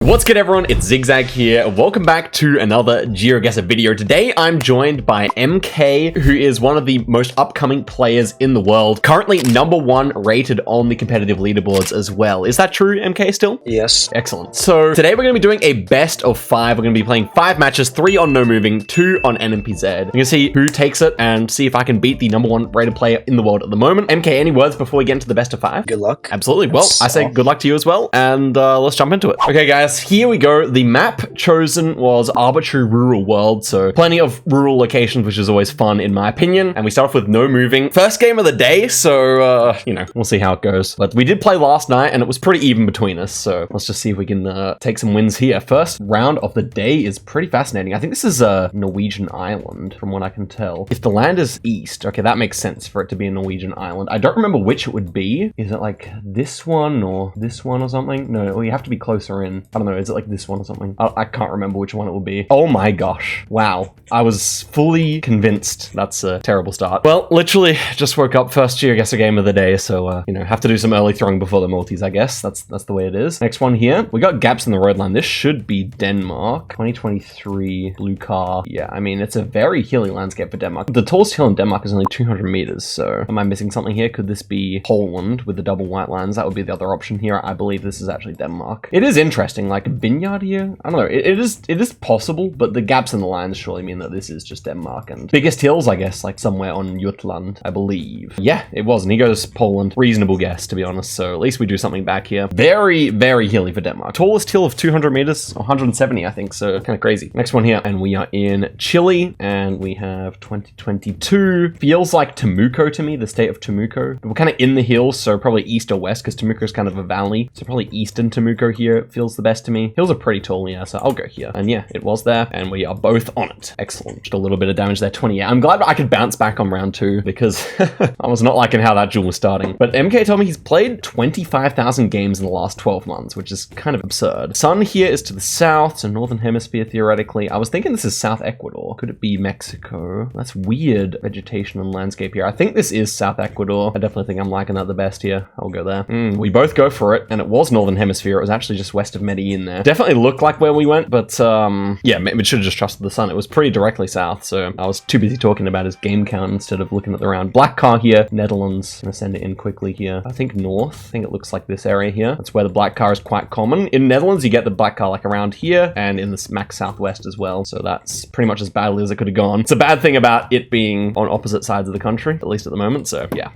What's good, everyone? It's Zigzag here. Welcome back to another Geoguessr video. Today, I'm joined by MK, who is one of the most upcoming players in the world. Currently #1 rated on the competitive leaderboards as well. Is that true, MK, still? Yes. Excellent. So today we're going to be doing a best of 5. We're going to be playing 5 matches, 3 on no moving, 2 on NMPZ. We're going to see who takes it and see if I can beat the #1 rated player in the world at the moment. MK, any words before we get into the best of 5? Good luck. Absolutely. Well, I say good luck to you as well, and let's jump into it. Okay, guys, here we go. The map chosen was arbitrary rural world, so plenty of rural locations, which is always fun in my opinion. And we start off with no moving. First game of the day, so you know, we'll see how it goes. But we did play last night, and it was pretty even between us, so let's just see if we can take some wins here. First round of the day is pretty fascinating. I think this is a Norwegian island, from what I can tell. If the land is east, okay, that makes sense for it to be a Norwegian island. I don't remember which it would be. Is it like this one or this one or something? No, well, you have to be closer in. I don't know, is it like this one or something? I can't remember which one it will be. Oh my gosh. Wow. I was fully convinced. That's a terrible start. Well, literally just woke up, first Geoguessr game of the day, so, you know, have to do some early throwing before the multis, I guess. That's the way it is. Next one here. We got gaps in the road line. This should be Denmark. 2023 blue car. Yeah, I mean, it's a very hilly landscape for Denmark. The tallest hill in Denmark is only 200 meters, so am I missing something here? Could this be Poland with the double white lines? That would be the other option here. I believe this is actually Denmark. It is interesting, like a vineyard here. I don't know. It is possible, but the gaps in the lines surely mean that this is just Denmark. And biggest hills, I guess, like somewhere on Jutland, I believe. Yeah, it was. And he goes Poland. Reasonable guess, to be honest. So at least we do something back here. Very, very hilly for Denmark. Tallest hill of 200 meters, 170, I think. So kind of crazy. Next one here. And we are in Chile. And we have 2022. Feels like Temuco to me, the state of Temuco. But we're kind of in the hills, so probably east or west, because Temuco is kind of a valley. So probably eastern Temuco here feels the best to me. Hills are pretty tall, yeah, so I'll go here. And yeah, it was there, and we are both on it. Excellent. Just a little bit of damage there, 28. I'm glad I could bounce back on round 2, because I was not liking how that duel was starting. But MK told me he's played 25,000 games in the last 12 months, which is kind of absurd. Sun here is to the south, so northern hemisphere, theoretically. I was thinking this is South Ecuador. Could it be Mexico? That's weird vegetation and landscape here. I think this is South Ecuador. I definitely think I'm liking that the best here. I'll go there. We both go for it, and it was northern hemisphere. It was actually just west of Medellin there. Definitely looked like where we went, but yeah, maybe should have just trusted the sun. It was pretty directly south, so I was too busy talking about his game count instead of looking at the round. Black car here, Netherlands. I'm gonna send it in quickly here. I think north. I think it looks like this area here. That's where the black car is quite common. In Netherlands, you get the black car like around here and in the smack southwest as well, so that's pretty much as badly as it could have gone. It's a bad thing about it being on opposite sides of the country, at least at the moment, so yeah.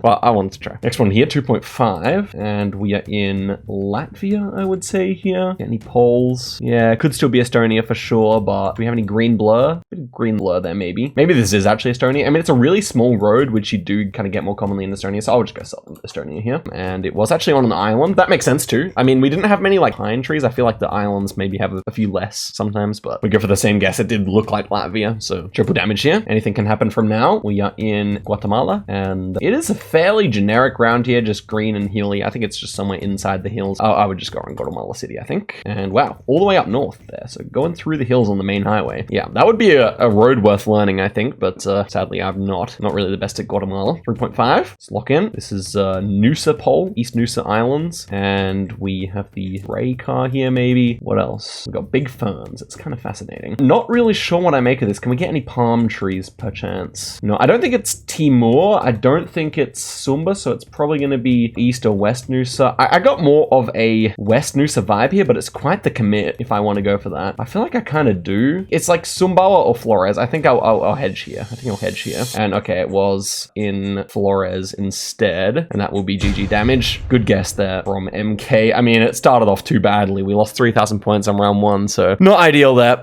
Well, I wanted to try. Next one here, 2.5, and we are in Latvia, I would say here. Get any polls? Yeah, it could still be Estonia for sure, but do we have any green blur? Green blur there, maybe. Maybe this is actually Estonia. I mean, it's a really small road, which you do kind of get more commonly in Estonia, so I'll just go Estonia here. And it was actually on an island. That makes sense too. I mean, we didn't have many like pine trees. I feel like the islands maybe have a few less sometimes, but we go for the same guess. It did look like Latvia, so triple damage here. Anything can happen from now. We are in Guatemala, and it is a fairly generic round here, just green and hilly. I think it's just somewhere inside the hills. Oh, I would just go on Guatemala City, I think. And wow, all the way up north there. So going through the hills on the main highway. Yeah, that would be a road worth learning, I think, but sadly I'm not really the best at Guatemala. 3.5, let's lock in. This is Nusa Pole, East Nusa Islands, and we have the gray car here maybe. What else? We've got big ferns. It's kind of fascinating. Not really sure what I make of this. Can we get any palm trees perchance? No, I don't think it's Timor. I don't think it's Sumba, so it's probably going to be East or West Nusa. I got more of a West Nusa vibe here, but it's quite the commit if I want to go for that. I feel like I kind of do. It's like Sumbawa or Flores. I think I'll hedge here. I think I'll hedge here. And okay, it was in Flores instead, and that will be GG damage. Good guess there from MK. I mean, it started off too badly. We lost 3,000 points on round 1, so not ideal there.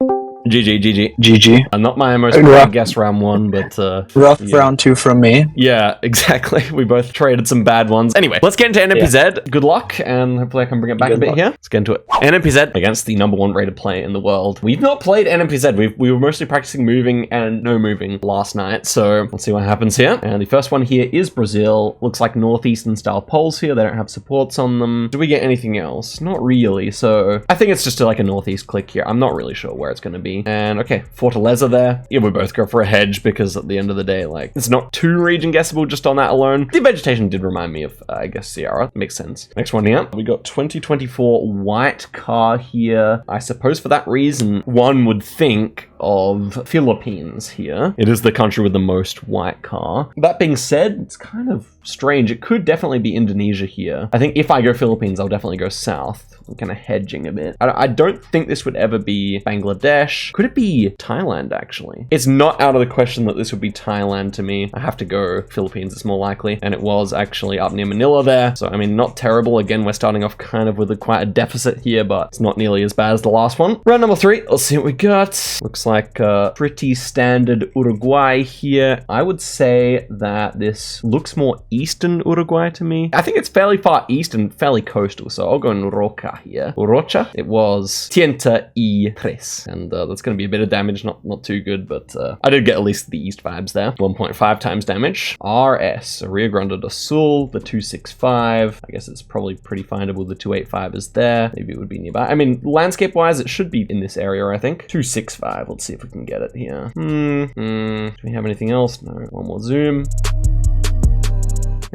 GG. Not my most guess round 1, but rough yeah. Round 2 from me. Yeah, exactly. We both traded some bad ones. Anyway, let's get into NMPZ. Yeah. Good luck, and hopefully I can bring it back a bit here. Let's get into it. NMPZ against the #1 rated player in the world. We've not played NMPZ. We were mostly practicing moving and no moving last night, so let's see what happens here. And the first one here is Brazil. Looks like northeastern style poles here. They don't have supports on them. Do we get anything else? Not really, so I think it's just like a northeast click here. I'm not really sure where it's going to be. be. And okay, Fortaleza there. Yeah, we both go for a hedge because at the end of the day, like, it's not too region guessable just on that alone. The vegetation did remind me of, I guess, Sierra. Makes sense. Next one here. We got 2024 white car here. I suppose for that reason, one would think of Philippines here. It is the country with the most white car. That being said, it's kind of strange. It could definitely be Indonesia here. I think if I go Philippines, I'll definitely go south. I'm kind of hedging a bit. I don't think this would ever be Bangladesh. Could it be Thailand, actually? It's not out of the question that this would be Thailand to me. I have to go Philippines, it's more likely. And it was actually up near Manila there. So, I mean, not terrible. Again, we're starting off kind of with quite a deficit here, but it's not nearly as bad as the last one. Round number 3, let's see what we got. Looks like pretty standard Uruguay here. I would say that this looks more eastern Uruguay to me. I think it's fairly far east and fairly coastal, so I'll go in Roca here. Urocha. It was Tienta y Tres, and that's going to be a bit of damage, not too good, but I did get at least the east vibes there. 1.5 times damage. RS, Rio Grande do Sul, the 265. I guess it's probably pretty findable. The 285 is there. Maybe it would be nearby. I mean, landscape-wise, it should be in this area, I think. 265. Let's see if we can get it here. Do we have anything else? No. One more zoom.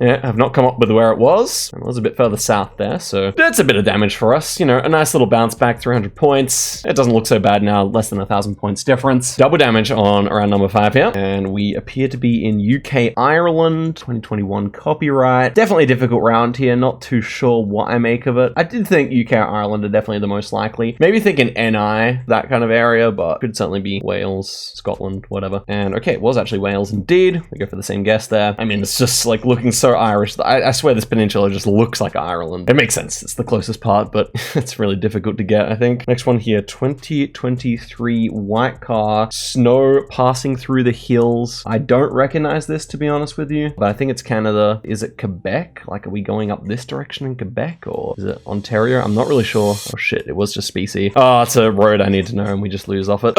Yeah, I've not come up with where it was. It was a bit further south there, so that's a bit of damage for us. You know, a nice little bounce back, 300 points. It doesn't look so bad now, less than 1,000 points difference. Double damage on round number 5 here. And we appear to be in UK, Ireland, 2021 copyright. Definitely a difficult round here, not too sure what I make of it. I did think UK or Ireland are definitely the most likely. Maybe thinking NI, that kind of area, but could certainly be Wales, Scotland, whatever. And okay, it was actually Wales indeed. We go for the same guess there. I mean, it's just like looking so Irish. I swear this peninsula just looks like Ireland. It makes sense. It's the closest part, but it's really difficult to get, I think. Next one here, 2023 white car, snow passing through the hills. I don't recognize this, to be honest with you, but I think it's Canada. Is it Quebec? Like, are we going up this direction in Quebec, or is it Ontario? I'm not really sure. Oh shit, it was just BC. Oh, it's a road I need to know, and we just lose off it.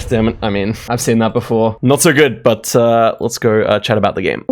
Damn it. I mean, I've seen that before. Not so good, but let's go chat about the game.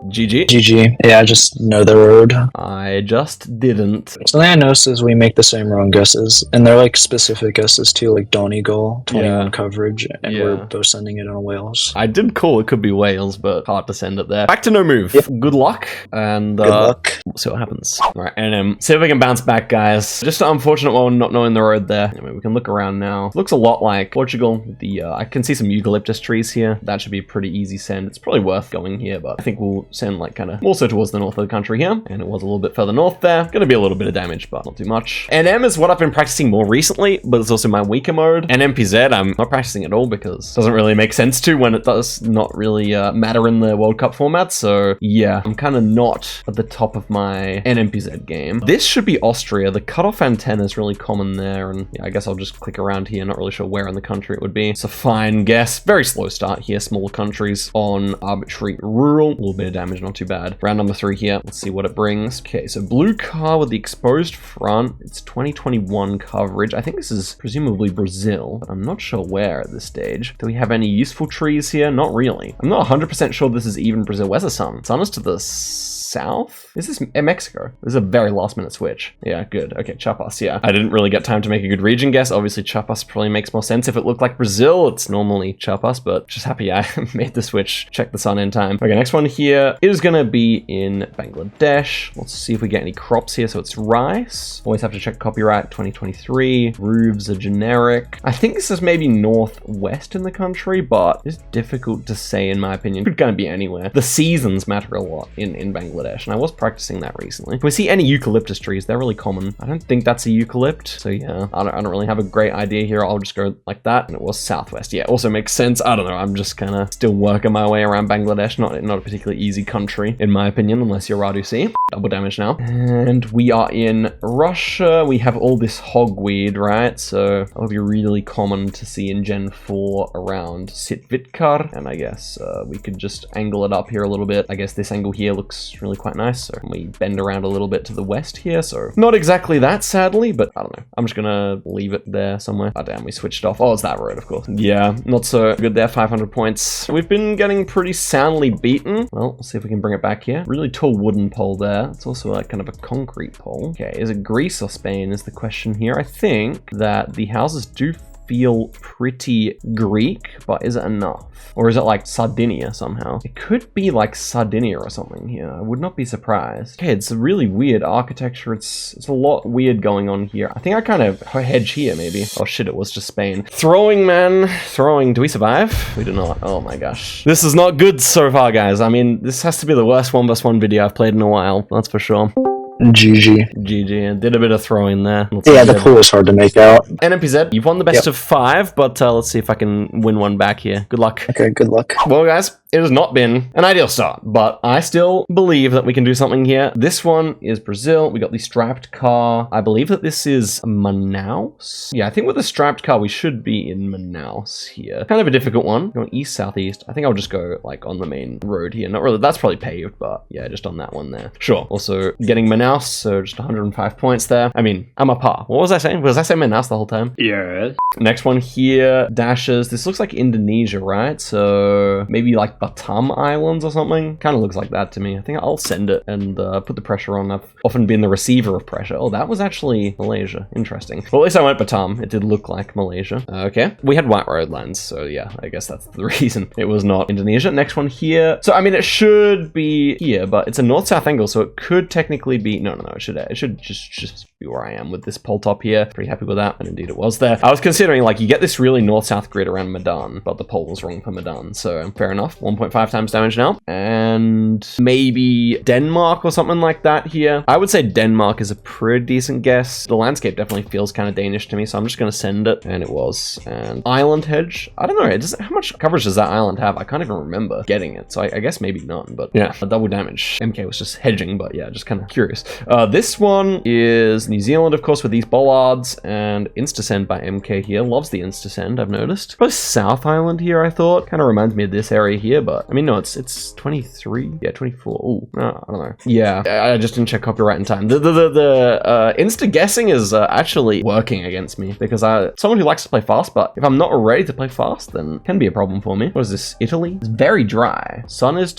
GG. GG. Yeah, I just know the road. I just didn't. Something I noticed is we make the same wrong guesses, and they're like specific guesses too, like Donegal, 21 coverage, and we're both sending it on Wales. I did call it could be Wales, but hard to send it there. Back to no move. Yep. Good luck, and good luck. We'll see what happens. All right, and see if we can bounce back, guys. Just an unfortunate one, not knowing the road there. Anyway, we can look around now. Looks a lot like Portugal. The I can see some eucalyptus trees here. That should be a pretty easy send. It's probably worth going here, but I think we'll send like kind of more so towards the north of the country here, and it was a little bit further north there. Gonna be a little bit of damage, but not too much. NM is what I've been practicing more recently, but it's also my weaker mode. NMPZ, I'm not practicing at all because it doesn't really make sense to when it does not really matter in the World Cup format. So yeah, I'm kind of not at the top of my NMPZ game. This should be Austria. The cutoff antenna is really common there, and yeah, I guess I'll just click around here. Not really sure where in the country it would be. It's a fine guess. Very slow start here. Smaller countries on arbitrary rural. A little bit of damage, not too bad. Round number 3 here. Let's see what it brings. Okay, so blue car with the exposed front. It's 2021 coverage. I think this is presumably Brazil, but I'm not sure where at this stage. Do we have any useful trees here? Not really. I'm not 100% sure this is even Brazil. Where's the sun? Sun is to the south? Is this Mexico? This is a very last minute switch. Yeah, good. Okay, Chiapas, yeah. I didn't really get time to make a good region guess. Obviously, Chiapas probably makes more sense. If it looked like Brazil, it's normally Chiapas, but just happy I made the switch. Check the sun in time. Okay, next one here is gonna be in Bangladesh. Let's see if we get any crops here. So it's rice. Always have to check copyright 2023. Roofs are generic. I think this is maybe northwest in the country, but it's difficult to say in my opinion. Could kind of be anywhere. The seasons matter a lot in Bangladesh, and I was practicing that recently. Can we see any eucalyptus trees? They're really common. I don't think that's a eucalypt, so yeah, I don't really have a great idea here. I'll just go like that, and it was southwest. Yeah, also makes sense. I don't know. I'm just kind of still working my way around Bangladesh. Not a particularly easy country, in my opinion, unless you're Radu C. Double damage now. And we are in Russia. We have all this hogweed, right? So that would be really common to see in Gen 4 around Sitvitkar, and I guess we could just angle it up here a little bit. I guess this angle here looks really quite nice, so we bend around a little bit to the west here, so not exactly that, sadly, but I don't know. I'm just gonna leave it there somewhere. Oh damn, we switched off. Oh, it's that road, of course. Yeah, not so good there. 500 points. We've been getting pretty soundly beaten. Well, let's see if we can bring it back here. Really tall wooden pole there. It's also like kind of a concrete pole. Okay, is it Greece or Spain is the question here. I think that the houses do feel pretty Greek, but is it enough? Or is it like Sardinia somehow? It could be like Sardinia or something here. I would not be surprised. Okay, it's a really weird architecture. It's a lot weird going on here. I think I kind of hedge here, maybe. Oh shit, it was just Spain. Throwing, man. Throwing. Do we survive? We do not. Oh my gosh. This is not good so far, guys. I mean, this has to be the worst 1v1 video I've played in a while. That's for sure. GG. GG. Did a bit of throwing there. Yeah, the pool is hard to make out. NMPZ, you've won the best of 5, but let's see if I can win one back here. Good luck. Okay, good luck. Well, guys, it has not been an ideal start, but I still believe that we can do something here. This one is Brazil. We got the strapped car. I believe that this is Manaus. Yeah, I think with the strapped car, we should be in Manaus here. Kind of a difficult one. Going east, southeast. I think I'll just go like on the main road here. Not really. That's probably paved, but yeah, just on that one there. Sure. Also getting Manaus, so just 105 points there. I mean, I'm a par. What was I saying? Was I saying Manaus the whole time? Yeah. Next one here, dashes. This looks like Indonesia, right? So maybe like Batam Islands or something. Kind of looks like that to me. I think I'll send it and put the pressure on. I've often been the receiver of pressure. Oh, that was actually Malaysia. Interesting. Well, at least I went Batam. It did look like Malaysia. Okay. We had white road lines, so yeah, I guess that's the reason it was not Indonesia. Next one here. So, I mean, it should be here, but it's a north-south angle, so it could technically be... No, it should just be where I am with this pole top here. Pretty happy with that, and indeed it was there. I was considering, like, you get this really north-south grid around Medan, but the pole was wrong for Medan, so fair enough. 1.5 times damage now. And maybe Denmark or something like that here. I would say Denmark is a pretty decent guess. The landscape definitely feels kind of Danish to me, so I'm just going to send it, and it was. And island hedge. I don't know. How much coverage does that island have? I can't even remember getting it, so I guess maybe none, but yeah, double damage. MK was just hedging, but yeah, just kind of curious. This one is New Zealand, of course, with these bollards, and Instasend by MK here. Loves the Instasend, I've noticed. Probably South Island here, I thought. Kind of reminds me of this area here, but I mean, no, it's 23. Yeah, 24. Oh, no, I don't know. Yeah, I just didn't check copyright in time. The insta guessing is actually working against me because someone who likes to play fast, but if I'm not ready to play fast, then it can be a problem for me. What is this? Italy? It's very dry. Sun is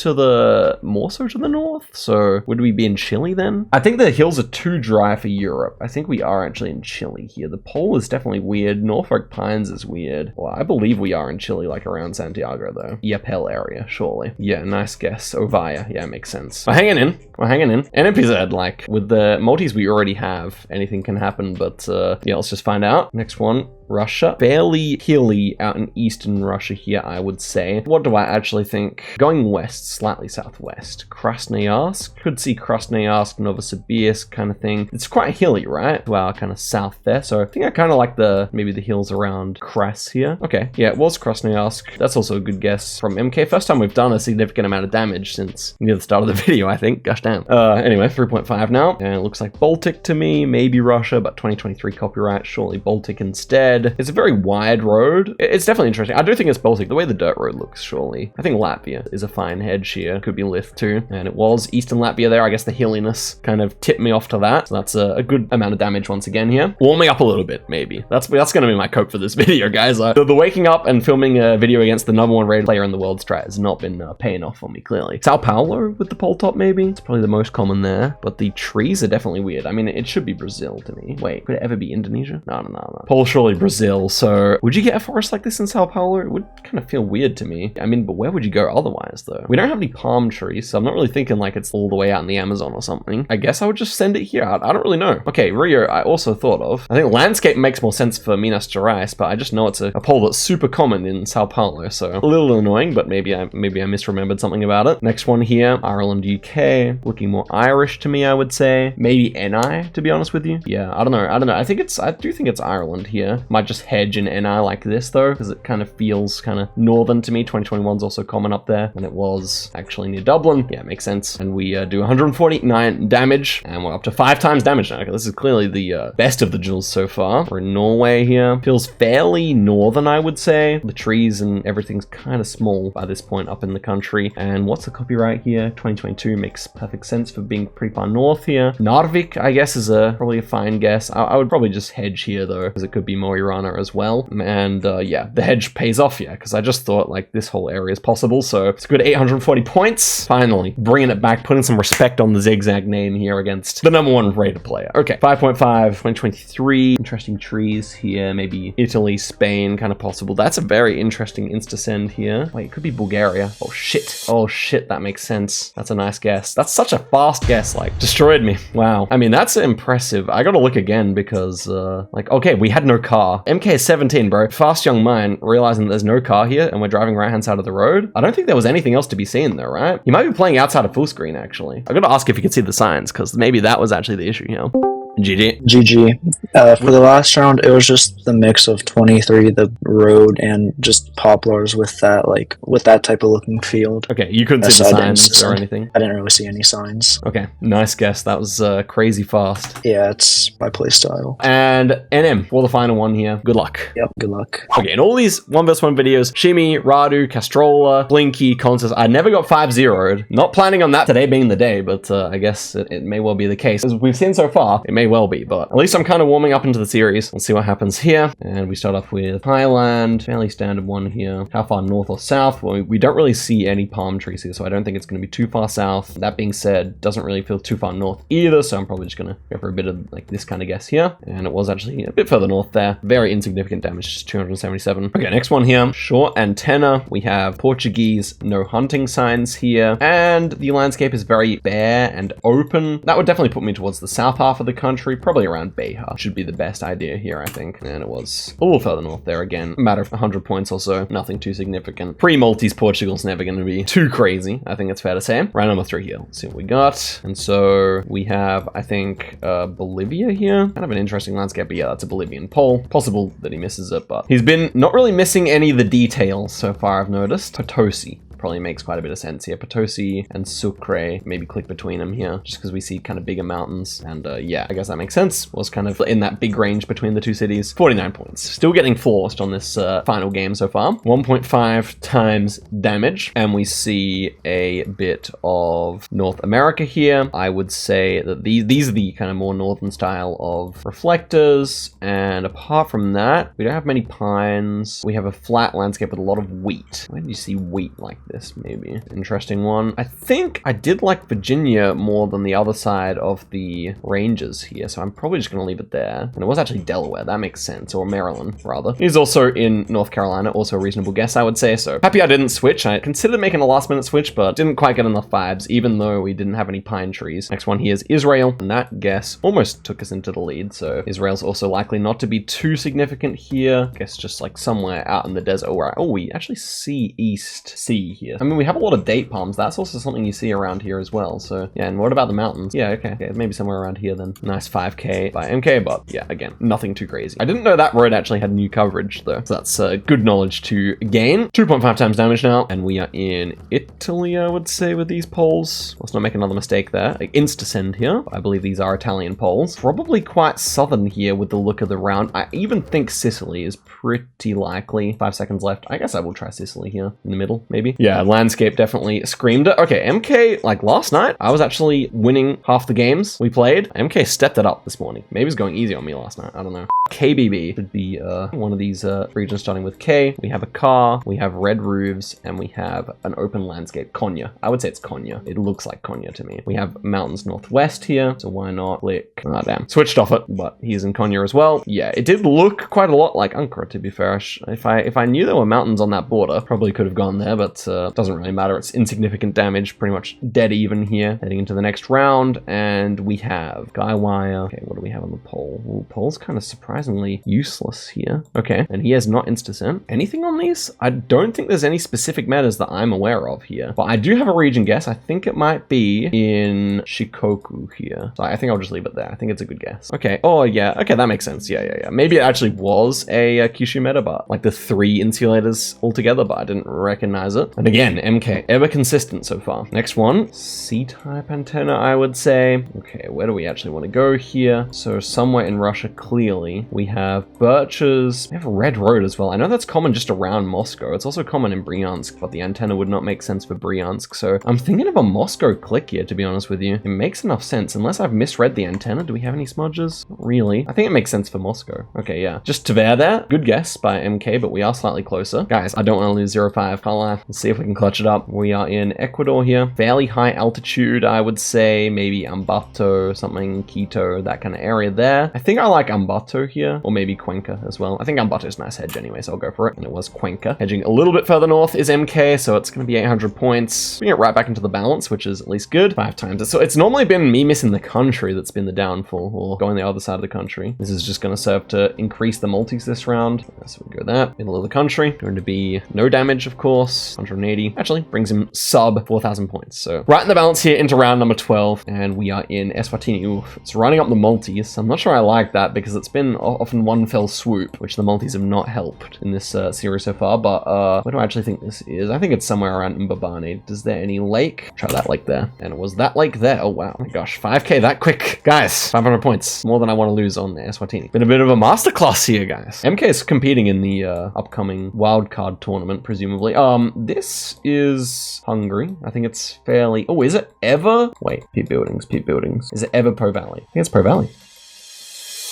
more so to the north. So would we be in Chile then? I think the hills are too dry for Europe. I think we are actually in Chile here. The pole is definitely weird. Norfolk Pines is weird. Well, I believe we are in Chile, like around Santiago though. Yapel area, surely. Yeah, nice guess. Ovaya. Yeah, makes sense. We're hanging in. We're hanging in. NMPZ, like, with the multis we already have, anything can happen, but yeah, let's just find out. Next one. Russia. Fairly hilly out in eastern Russia here, I would say. What do I actually think? Going west, slightly southwest. Krasnoyarsk. Could see Krasnoyarsk, Novosibirsk kind of thing. It's quite hilly, right? To our kind of south there. So I think I kind of like maybe the hills around Kras here. Okay. Yeah, it was Krasnoyarsk. That's also a good guess from MK. First time we've done a significant amount of damage since near the start of the video, I think. Gosh damn. Anyway, 3.5 now. And it looks like Baltic to me. Maybe Russia, but 2023 copyright. Surely Baltic instead. It's a very wide road. It's definitely interesting. I do think it's Baltic, the way the dirt road looks, surely. I think Latvia is a fine hedge here. Could be Lith too. And it was Eastern Latvia there. I guess the hilliness kind of tipped me off to that. So that's a good amount of damage once again here. Warming up a little bit, maybe. That's going to be my cope for this video, guys. The waking up and filming a video against the #1 rated player in the world strat has not been paying off for me, clearly. Sao Paulo with the pole top, maybe? It's probably the most common there. But the trees are definitely weird. I mean, it should be Brazil to me. Wait, could it ever be Indonesia? No. Pole surely Brazil. So would you get a forest like this in Sao Paulo? It would kind of feel weird to me. I mean, but where would you go otherwise though? We don't have any palm trees, so I'm not really thinking like it's all the way out in the Amazon or something. I guess I would just send it here. I don't really know. Okay, Rio, I also thought of. I think landscape makes more sense for Minas Gerais, but I just know it's a pole that's super common in Sao Paulo, so a little annoying, but maybe I misremembered something about it. Next one here, Ireland, UK, looking more Irish to me, I would say. Maybe NI, to be honest with you. Yeah, I don't know. I do think it's Ireland here. Might just hedge in NI like this though, because it kind of feels kind of northern to me. 2021's also common up there, and it was actually near Dublin. Yeah, makes sense. And we do 149 damage, and we're up to 5 times damage now. Okay, this is clearly the best of the duels so far. We're in Norway here. Feels fairly northern, I would say. The trees and everything's kind of small by this point up in the country. And what's the copyright here? 2022 makes perfect sense for being pretty far north here. Narvik, I guess, is probably a fine guess. I would probably just hedge here though, because it could be more runner as well. And yeah, the hedge pays off, yeah, because I just thought like this whole area is possible. So it's a good 840 points. Finally, bringing it back, putting some respect on the Zigzag name here against the #1 rated player. Okay, 5.5, 2023. Interesting trees here. Maybe Italy, Spain, kind of possible. That's a very interesting insta-send here. Wait, it could be Bulgaria. Oh shit. Oh shit, that makes sense. That's a nice guess. That's such a fast guess, like, destroyed me. Wow. I mean, that's impressive. I gotta look again because, like, okay, we had no car. MK17, bro. Fast young mind, realizing that there's no car here and we're driving right-hand side of the road. I don't think there was anything else to be seen though, right? He might be playing outside of full screen, actually. I gotta ask if you could see the signs, because maybe that was actually the issue here. GG. GG. For the last round, it was just the mix of 23, the road, and just poplars with that, like, with that type of looking field. Okay, you couldn't see the signs or anything? I didn't really see any signs. Okay, nice guess. That was crazy fast. Yeah, it's my playstyle. And NM for the final one here. Good luck. Yep, good luck. Okay, in all these 1vs1 videos, Shimmy, Radu, Castrola, Blinky, Consus, I never got 5-0'd. Not planning on that today being the day, but I guess it may well be the case. As we've seen so far, it may well be, but at least I'm kind of warming up into the series. Let's see what happens here. And we start off with Thailand, fairly standard one here. How far north or south? Well, we don't really see any palm trees here, so I don't think it's going to be too far south. That being said, doesn't really feel too far north either, so I'm probably just going to go for a bit of like this kind of guess here. And it was actually a bit further north there. Very insignificant damage, just 277. Okay, next one here. Short antenna. We have Portuguese, no hunting signs here. And the landscape is very bare and open. That would definitely put me towards the south half of the country, probably around Beja should be the best idea here, I think. And it was a little further north there again. A matter of 100 points or so. Nothing too significant. Pre-Maltese Portugal's never going to be too crazy, I think it's fair to say. Round number 3 here. Let's see what we got. And so we have, I think, Bolivia here. Kind of an interesting landscape, but yeah, that's a Bolivian pole. Possible that he misses it, but he's been not really missing any of the details so far, I've noticed. Potosi probably makes quite a bit of sense here. Potosi and Sucre, maybe click between them here, just because we see kind of bigger mountains. And yeah, I guess that makes sense. Was kind of in that big range between the two cities. 49 points. Still getting forced on this final game so far. 1.5 times damage. And we see a bit of North America here. I would say that these are the kind of more northern style of reflectors. And apart from that, we don't have many pines. We have a flat landscape with a lot of wheat. Where did you see wheat like this? Maybe interesting one. I think I did like Virginia more than the other side of the ranges here, so I'm probably just gonna leave it there. And it was actually Delaware, that makes sense, or Maryland rather. He's also in North Carolina, also a reasonable guess, I would say. So happy I didn't switch. I considered making a last minute switch, but didn't quite get enough vibes, even though we didn't have any pine trees. Next one here is Israel, and that guess almost took us into the lead. So Israel's also likely not to be too significant here. I guess just like somewhere out in the desert. Oh, we actually see East Sea here. I mean, we have a lot of date palms. That's also something you see around here as well. So yeah, and what about the mountains? Yeah, okay, maybe somewhere around here then. Nice 5K by MK, but yeah, again, nothing too crazy. I didn't know that road actually had new coverage though, so that's good knowledge to gain. 2.5 times damage now, and we are in Italy, I would say, with these poles. Let's not make another mistake there. Like, insta-send here. I believe these are Italian poles. Probably quite southern here with the look of the round. I even think Sicily is pretty likely. 5 seconds left. I guess I will try Sicily here in the middle, maybe. Yeah, landscape definitely screamed it. Okay, MK, like last night, I was actually winning half the games we played. MK stepped it up this morning. Maybe it's going easy on me last night. I don't know. KBB should be one of these regions starting with K. We have a car, we have red roofs, and we have an open landscape. Konya. I would say it's Konya. It looks like Konya to me. We have mountains northwest here, so why not click? Oh, damn. Switched off it, but he's in Konya as well. Yeah, it did look quite a lot like Ankara, to be fair. If I knew there were mountains on that border, probably could have gone there, but doesn't really matter. It's insignificant damage, pretty much dead even here. Heading into the next round, and we have Guy Wire. Okay, what do we have on the pole? Ooh, pole's kind of surprisingly useless here. Okay, and he has not insta-sent. Anything on these? I don't think there's any specific matters that I'm aware of here, but I do have a region guess. I think it might be in Shikoku here. So I think I'll just leave it there. I think it's a good guess. Okay, oh yeah, okay, that makes sense. Yeah. Maybe it actually was a Kyushu meta, but like the 3 insulators altogether, but I didn't recognize it. And again, MK, ever consistent so far. Next one, C-type antenna, I would say. Okay, where do we actually want to go here? So somewhere in Russia, clearly. We have birches. We have a red road as well. I know that's common just around Moscow. It's also common in Bryansk, but the antenna would not make sense for Bryansk. So I'm thinking of a Moscow click here, to be honest with you. It makes enough sense, unless I've misread the antenna. Do we have any smudges? Not really. I think it makes sense for Moscow. Okay, yeah. Just Tver there. Good guess by MK, but we are slightly closer. Guys, I don't want to lose 0.5. Can't lie. Let's see if we can clutch it up. We are in Ecuador here. Fairly high altitude, I would say. Maybe Ambato, something, Quito, that kind of area there. I think I like Ambato here, or maybe Cuenca as well. I think Ambato's nice hedge anyway, so I'll go for it. And it was Cuenca. Hedging a little bit further north is MK, so it's going to be 800 points. We get right back into the balance, which is at least good. 5 times. So it's normally been me missing the country that's been the downfall, or going the other side of the country. This is just going to serve to increase the multis this round. So we go that. Middle of the country. Going to be no damage, of course. 180. Actually, brings him sub 4,000 points. So right in the balance here into round number 12. And we are in Eswatini. Oof. It's running up the multis. I'm not sure I like that because it's been often one fell swoop, which the multis have not helped in this series so far. But where do I actually think this is? I think it's somewhere around Mbabane. Is there any lake? Try that lake there. And it was that lake there. Oh, wow. Oh my gosh. 5k that quick. Guys, 500 points. More than I want to lose on the Eswatini. Been a bit of a masterclass here, guys. MK is competing in the upcoming wildcard tournament, presumably. This is Hungary. I think it's fairly... Oh, is it ever? Wait, Peat Buildings. Is it ever Po Valley? I think it's Po Valley.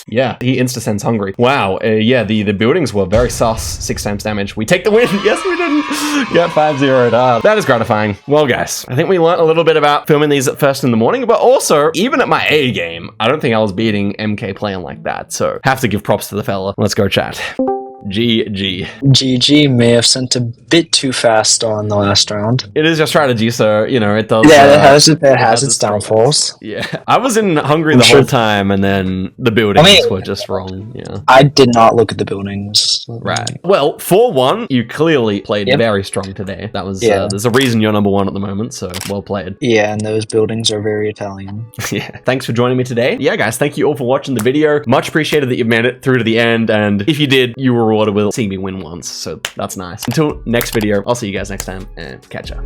Yeah, he insta-sends Hungary. Wow, yeah, the buildings were very sus. 6 times damage. We take the win. Yes, we didn't. Get 5-0'd. That is gratifying. Well, guys, I think we learned a little bit about filming these at first in the morning, but also, even at my A game, I don't think I was beating MK playing like that. So, have to give props to the fella. Let's go chat. GG. GG may have sent a bit too fast on the last round. It is your strategy, so, you know, it does... Yeah, it has its downfalls. Yeah. I was in Hungary the whole time, and then the buildings were just wrong, yeah. I did not look at the buildings. Right. Well, 4-1, you clearly played very strong today. That was, there's a reason you're number 1 at the moment, so well played. Yeah, and those buildings are very Italian. Yeah. Thanks for joining me today. Yeah, guys, thank you all for watching the video. Much appreciated that you made it through to the end, and if you did, you were rewarded with seeing me win once, so that's nice. Until next video, I'll see you guys next time, and catch ya.